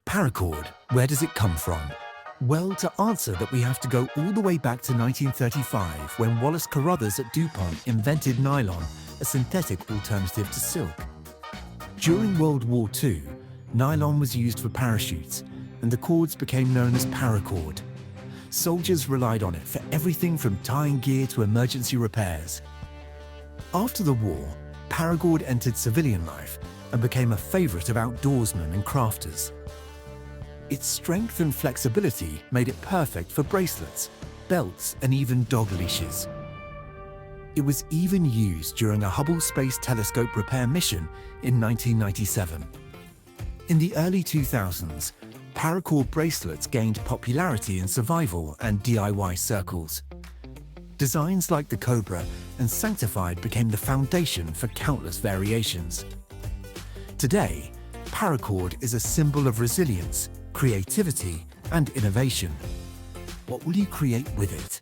Paracord, where does it come from? Well, to answer that we have to go all the way back to 1935 when Wallace Carruthers at DuPont invented nylon, a synthetic alternative to silk. During World War II, nylon was used for parachutes and the cords became known as paracord. Soldiers relied on it for everything from tying gear to emergency repairs. After the war, paracord entered civilian life and became a favorite of outdoorsmen and crafters. Its strength and flexibility made it perfect for bracelets, belts, and even dog leashes. It was even used during a Hubble Space Telescope repair mission in 1997. In the early 2000s, paracord bracelets gained popularity in survival and DIY circles. Designs like the Cobra and Sanctified became the foundation for countless variations. Today, paracord is a symbol of resilience, creativity, and innovation. What will you create with it?